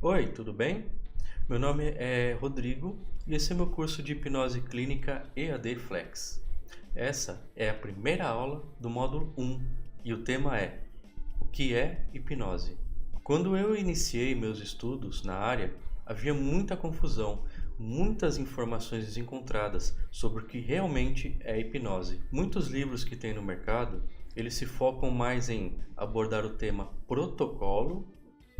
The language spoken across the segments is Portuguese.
Oi, tudo bem? Meu nome é Rodrigo e esse é meu curso de hipnose clínica EAD Flex. Essa é a primeira aula do módulo 1 e o tema é: o que é hipnose? Quando eu iniciei meus estudos na área, havia muita confusão, muitas informações desencontradas sobre o que realmente é hipnose. Muitos livros que tem no mercado, eles se focam mais em abordar o tema protocolo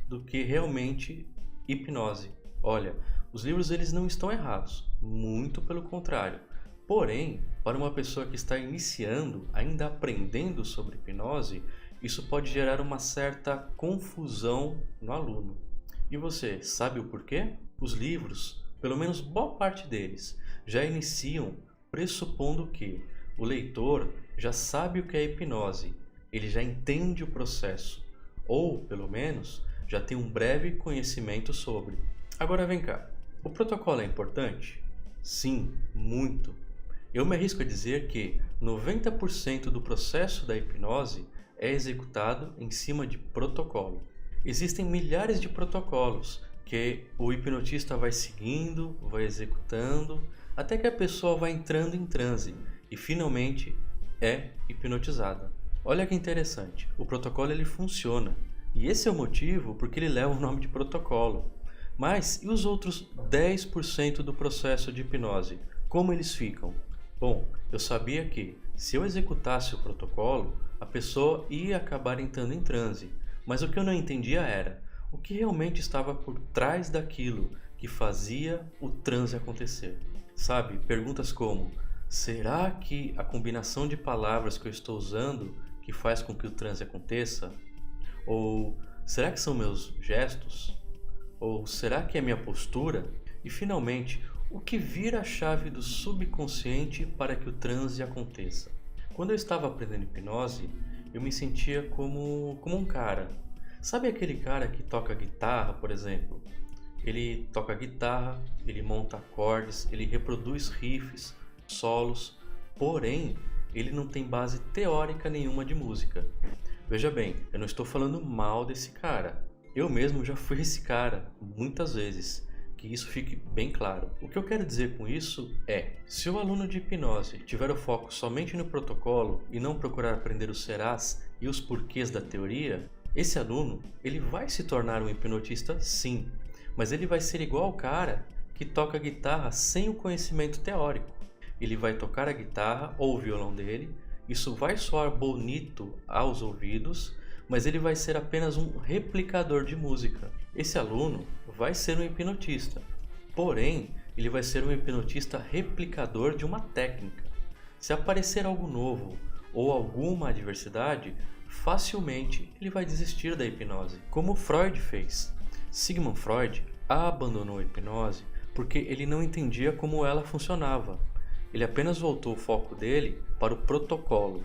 do que realmente hipnose. Olha, os livros eles não estão errados, muito pelo contrário. Porém, para uma pessoa que está iniciando, ainda aprendendo sobre hipnose, isso pode gerar uma certa confusão no aluno. E você sabe o porquê? Os livros, pelo menos boa parte deles, já iniciam pressupondo que o leitor já sabe o que é hipnose, ele já entende o processo, ou pelo menos já tem um breve conhecimento sobre. Agora vem cá, o protocolo é importante? Sim, muito. Eu me arrisco a dizer que 90% do processo da hipnose é executado em cima de protocolo. Existem milhares de protocolos que o hipnotista vai seguindo, vai executando, até que a pessoa vai entrando em transe e finalmente é hipnotizada. Olha que interessante, o protocolo ele funciona. E esse é o motivo porque ele leva o nome de protocolo. Mas e os outros 10% do processo de hipnose? Como eles ficam? Bom, eu sabia que se eu executasse o protocolo, a pessoa ia acabar entrando em transe. Mas o que eu não entendia era o que realmente estava por trás daquilo que fazia o transe acontecer. Sabe, perguntas como: será que a combinação de palavras que eu estou usando que faz com que o transe aconteça? Ou será que são meus gestos? Ou será que é minha postura? E finalmente, o que vira a chave do subconsciente para que o transe aconteça? Quando eu estava aprendendo hipnose, eu me sentia como um cara. Sabe aquele cara que toca guitarra, por exemplo? Ele toca guitarra, ele monta acordes, ele reproduz riffs, solos, porém, ele não tem base teórica nenhuma de música. Veja bem, eu não estou falando mal desse cara. Eu mesmo já fui esse cara muitas vezes. Que isso fique bem claro. O que eu quero dizer com isso é: se o aluno de hipnose tiver o foco somente no protocolo e não procurar aprender os serás e os porquês da teoria, esse aluno ele vai se tornar um hipnotista sim, mas ele vai ser igual ao cara que toca guitarra sem o conhecimento teórico. Ele vai tocar a guitarra ou o violão dele, isso vai soar bonito aos ouvidos, mas ele vai ser apenas um replicador de música. Esse aluno vai ser um hipnotista, porém, ele vai ser um hipnotista replicador de uma técnica. Se aparecer algo novo ou alguma adversidade, facilmente ele vai desistir da hipnose, como Freud fez. Sigmund Freud abandonou a hipnose porque ele não entendia como ela funcionava. Ele apenas voltou o foco dele para o protocolo.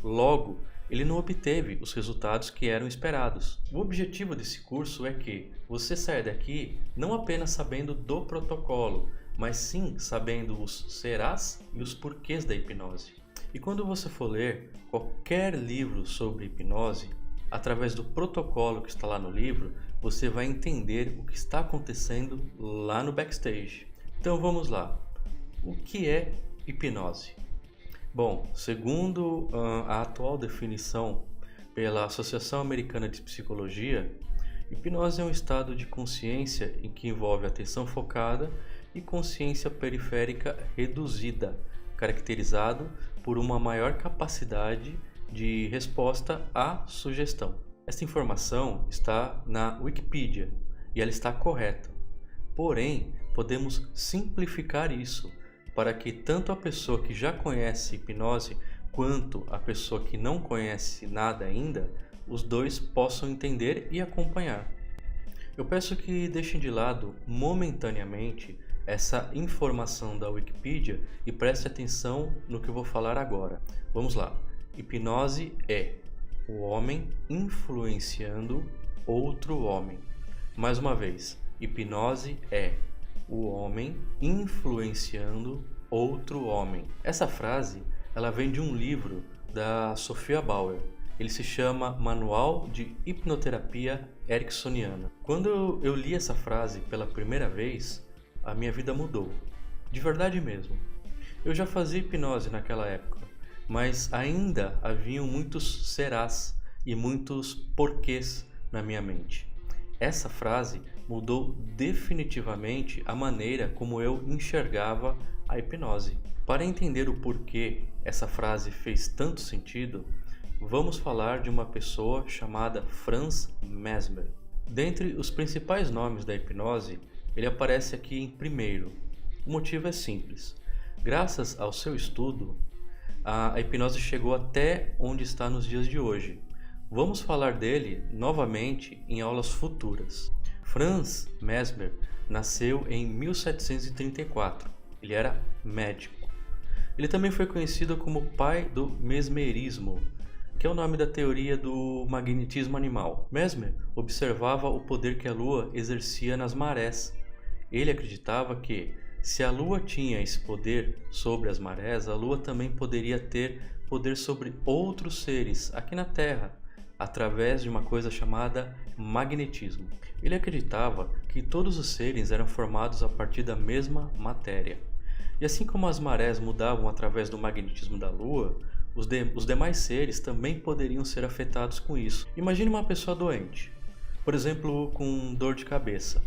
Logo, ele não obteve os resultados que eram esperados. O objetivo desse curso é que você saia daqui não apenas sabendo do protocolo, mas sim sabendo os serás e os porquês da hipnose. E quando você for ler qualquer livro sobre hipnose, através do protocolo que está lá no livro, você vai entender o que está acontecendo lá no backstage. Então vamos lá. O que é hipnose? Bom, segundo a atual definição pela Associação Americana de Psicologia, hipnose é um estado de consciência em que envolve atenção focada e consciência periférica reduzida, caracterizado por uma maior capacidade de resposta à sugestão. Esta informação está na Wikipedia e ela está correta. Porém, podemos simplificar isso para que tanto a pessoa que já conhece hipnose quanto a pessoa que não conhece nada ainda, os dois possam entender e acompanhar. Eu peço que deixem de lado momentaneamente essa informação da Wikipedia e preste atenção no que eu vou falar agora. Vamos lá. Hipnose é o homem influenciando outro homem. Mais uma vez, hipnose é o homem influenciando outro homem. Essa frase, ela vem de um livro da Sophia Bauer Ele se chama Manual de Hipnoterapia Ericksoniana. Quando eu li essa frase pela primeira vez, a minha vida mudou. De verdade mesmo. Eu já fazia hipnose naquela época, mas ainda haviam muitos serás e muitos porquês na minha mente. Essa frase mudou definitivamente a maneira como eu enxergava a hipnose. Para entender o porquê essa frase fez tanto sentido, vamos falar de uma pessoa chamada Franz Mesmer. Dentre os principais nomes da hipnose, ele aparece aqui em primeiro. O motivo é simples. Graças ao seu estudo, a hipnose chegou até onde está nos dias de hoje. Vamos falar dele novamente em aulas futuras. Franz Mesmer nasceu em 1734. Ele era médico. Ele também foi conhecido como pai do mesmerismo, que é o nome da teoria do magnetismo animal. Mesmer observava o poder que a Lua exercia nas marés. Ele acreditava que, se a Lua tinha esse poder sobre as marés, a Lua também poderia ter poder sobre outros seres aqui na Terra, através de uma coisa chamada magnetismo. Ele acreditava que todos os seres eram formados a partir da mesma matéria. E assim como as marés mudavam através do magnetismo da Lua, os demais seres também poderiam ser afetados com isso. Imagine uma pessoa doente, por exemplo, com dor de cabeça.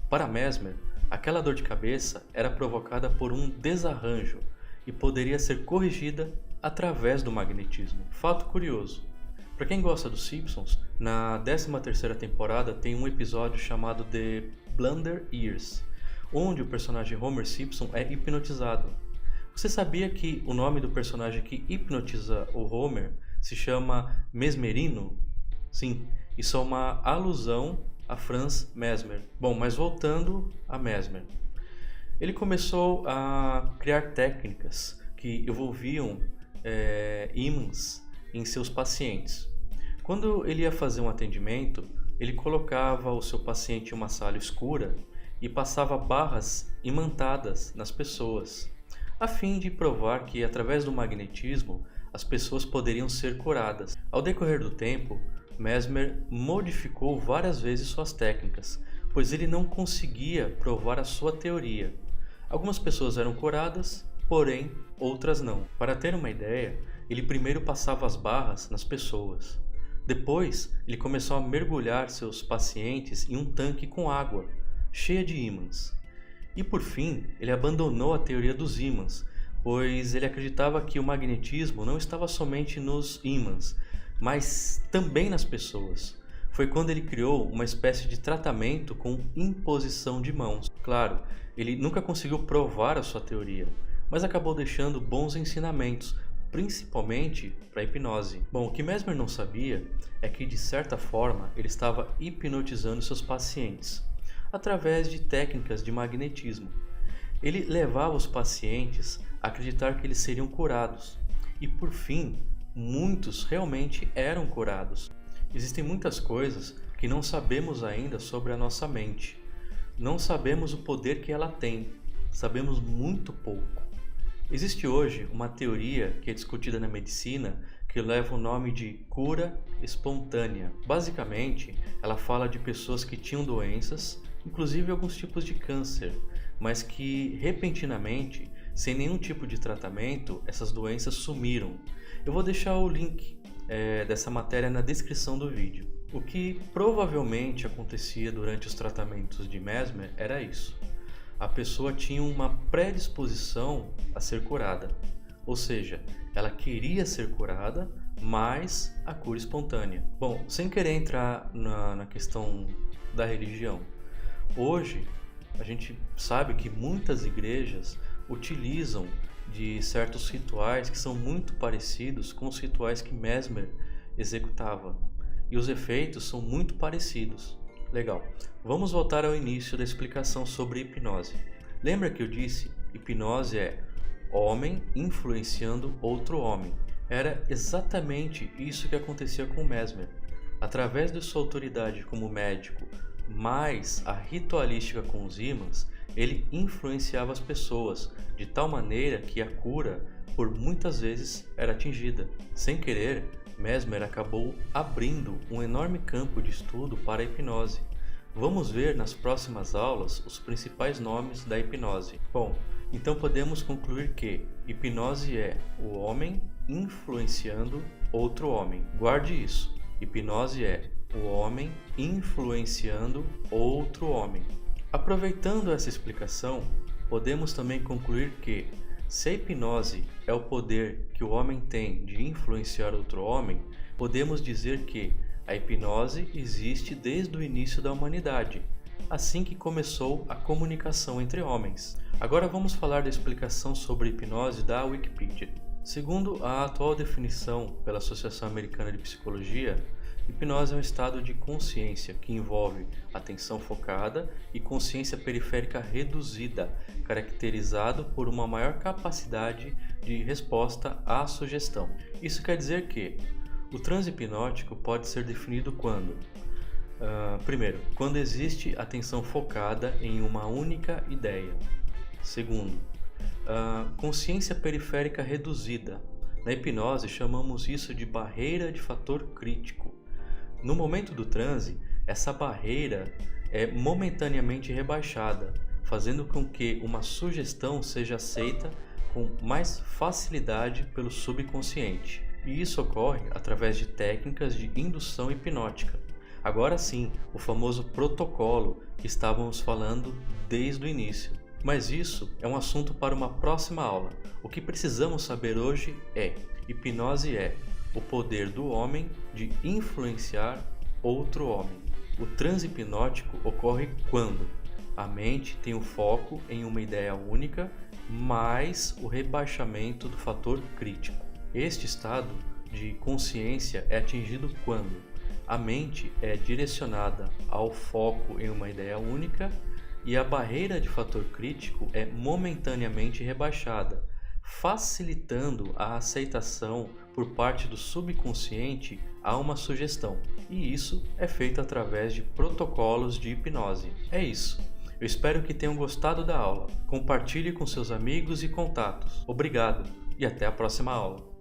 Para Mesmer, aquela dor de cabeça era provocada por um desarranjo e poderia ser corrigida através do magnetismo. Fato curioso. Para quem gosta dos Simpsons, na 13ª temporada tem um episódio chamado The Blunder Years, onde o personagem Homer Simpson é hipnotizado. Você sabia que o nome do personagem que hipnotiza o Homer se chama Mesmerino? Sim, isso é uma alusão a Franz Mesmer. Bom, mas voltando a Mesmer. Ele começou a criar técnicas que envolviam ímãs em seus pacientes. Quando ele ia fazer um atendimento, ele colocava o seu paciente em uma sala escura e passava barras imantadas nas pessoas, a fim de provar que, através do magnetismo, as pessoas poderiam ser curadas. Ao decorrer do tempo, Mesmer modificou várias vezes suas técnicas, pois ele não conseguia provar a sua teoria. Algumas pessoas eram curadas, porém outras não. Para ter uma ideia, ele primeiro passava as barras nas pessoas. Depois, ele começou a mergulhar seus pacientes em um tanque com água, cheia de ímãs. E por fim, ele abandonou a teoria dos ímãs, pois ele acreditava que o magnetismo não estava somente nos ímãs, mas também nas pessoas. Foi quando ele criou uma espécie de tratamento com imposição de mãos. Claro, ele nunca conseguiu provar a sua teoria, mas acabou deixando bons ensinamentos, principalmente para a hipnose. Bom, o que Mesmer não sabia é que, de certa forma, ele estava hipnotizando seus pacientes através de técnicas de magnetismo. Ele levava os pacientes a acreditar que eles seriam curados e, por fim, muitos realmente eram curados. Existem muitas coisas que não sabemos ainda sobre a nossa mente. Não sabemos o poder que ela tem, sabemos muito pouco. Existe hoje uma teoria que é discutida na medicina que leva o nome de cura espontânea. Basicamente, ela fala de pessoas que tinham doenças, inclusive alguns tipos de câncer, mas que repentinamente, sem nenhum tipo de tratamento, essas doenças sumiram. Eu vou deixar o link dessa matéria na descrição do vídeo. O que provavelmente acontecia durante os tratamentos de Mesmer era isso. A pessoa tinha uma predisposição a ser curada, ou seja, ela queria ser curada, mas a cura espontânea. Bom, sem querer entrar na questão da religião, hoje a gente sabe que muitas igrejas utilizam de certos rituais que são muito parecidos com os rituais que Mesmer executava, e os efeitos são muito parecidos. Legal, vamos voltar ao início da explicação sobre hipnose. Lembra que eu disse, hipnose é homem influenciando outro homem. Era exatamente isso que acontecia com Mesmer. Através de sua autoridade como médico, mais a ritualística com os ímãs, ele influenciava as pessoas de tal maneira que a cura, por muitas vezes, era atingida. Sem querer, Mesmer acabou abrindo um enorme campo de estudo para a hipnose. Vamos ver nas próximas aulas os principais nomes da hipnose. Bom, então podemos concluir que hipnose é o homem influenciando outro homem. Guarde isso. Hipnose é o homem influenciando outro homem. Aproveitando essa explicação, podemos também concluir que, se a hipnose é o poder que o homem tem de influenciar outro homem, podemos dizer que a hipnose existe desde o início da humanidade, assim que começou a comunicação entre homens. Agora vamos falar da explicação sobre hipnose da Wikipedia. Segundo a atual definição pela Associação Americana de Psicologia, hipnose é um estado de consciência que envolve atenção focada e consciência periférica reduzida, caracterizado por uma maior capacidade de resposta à sugestão. Isso quer dizer que o transe hipnótico pode ser definido quando, primeiro, quando existe atenção focada em uma única ideia. Segundo, consciência periférica reduzida. Na hipnose chamamos isso de barreira de fator crítico. No momento do transe, essa barreira é momentaneamente rebaixada, fazendo com que uma sugestão seja aceita com mais facilidade pelo subconsciente. E isso ocorre através de técnicas de indução hipnótica. Agora sim, o famoso protocolo que estávamos falando desde o início. Mas isso é um assunto para uma próxima aula. O que precisamos saber hoje é: hipnose é o poder do homem de influenciar outro homem. O transe hipnótico ocorre quando a mente tem o foco em uma ideia única, mais o rebaixamento do fator crítico. Este estado de consciência é atingido quando a mente é direcionada ao foco em uma ideia única e a barreira de fator crítico é momentaneamente rebaixada, facilitando a aceitação por parte do subconsciente a uma sugestão. E isso é feito através de protocolos de hipnose. É isso. Eu espero que tenham gostado da aula. Compartilhe com seus amigos e contatos. Obrigado e até a próxima aula.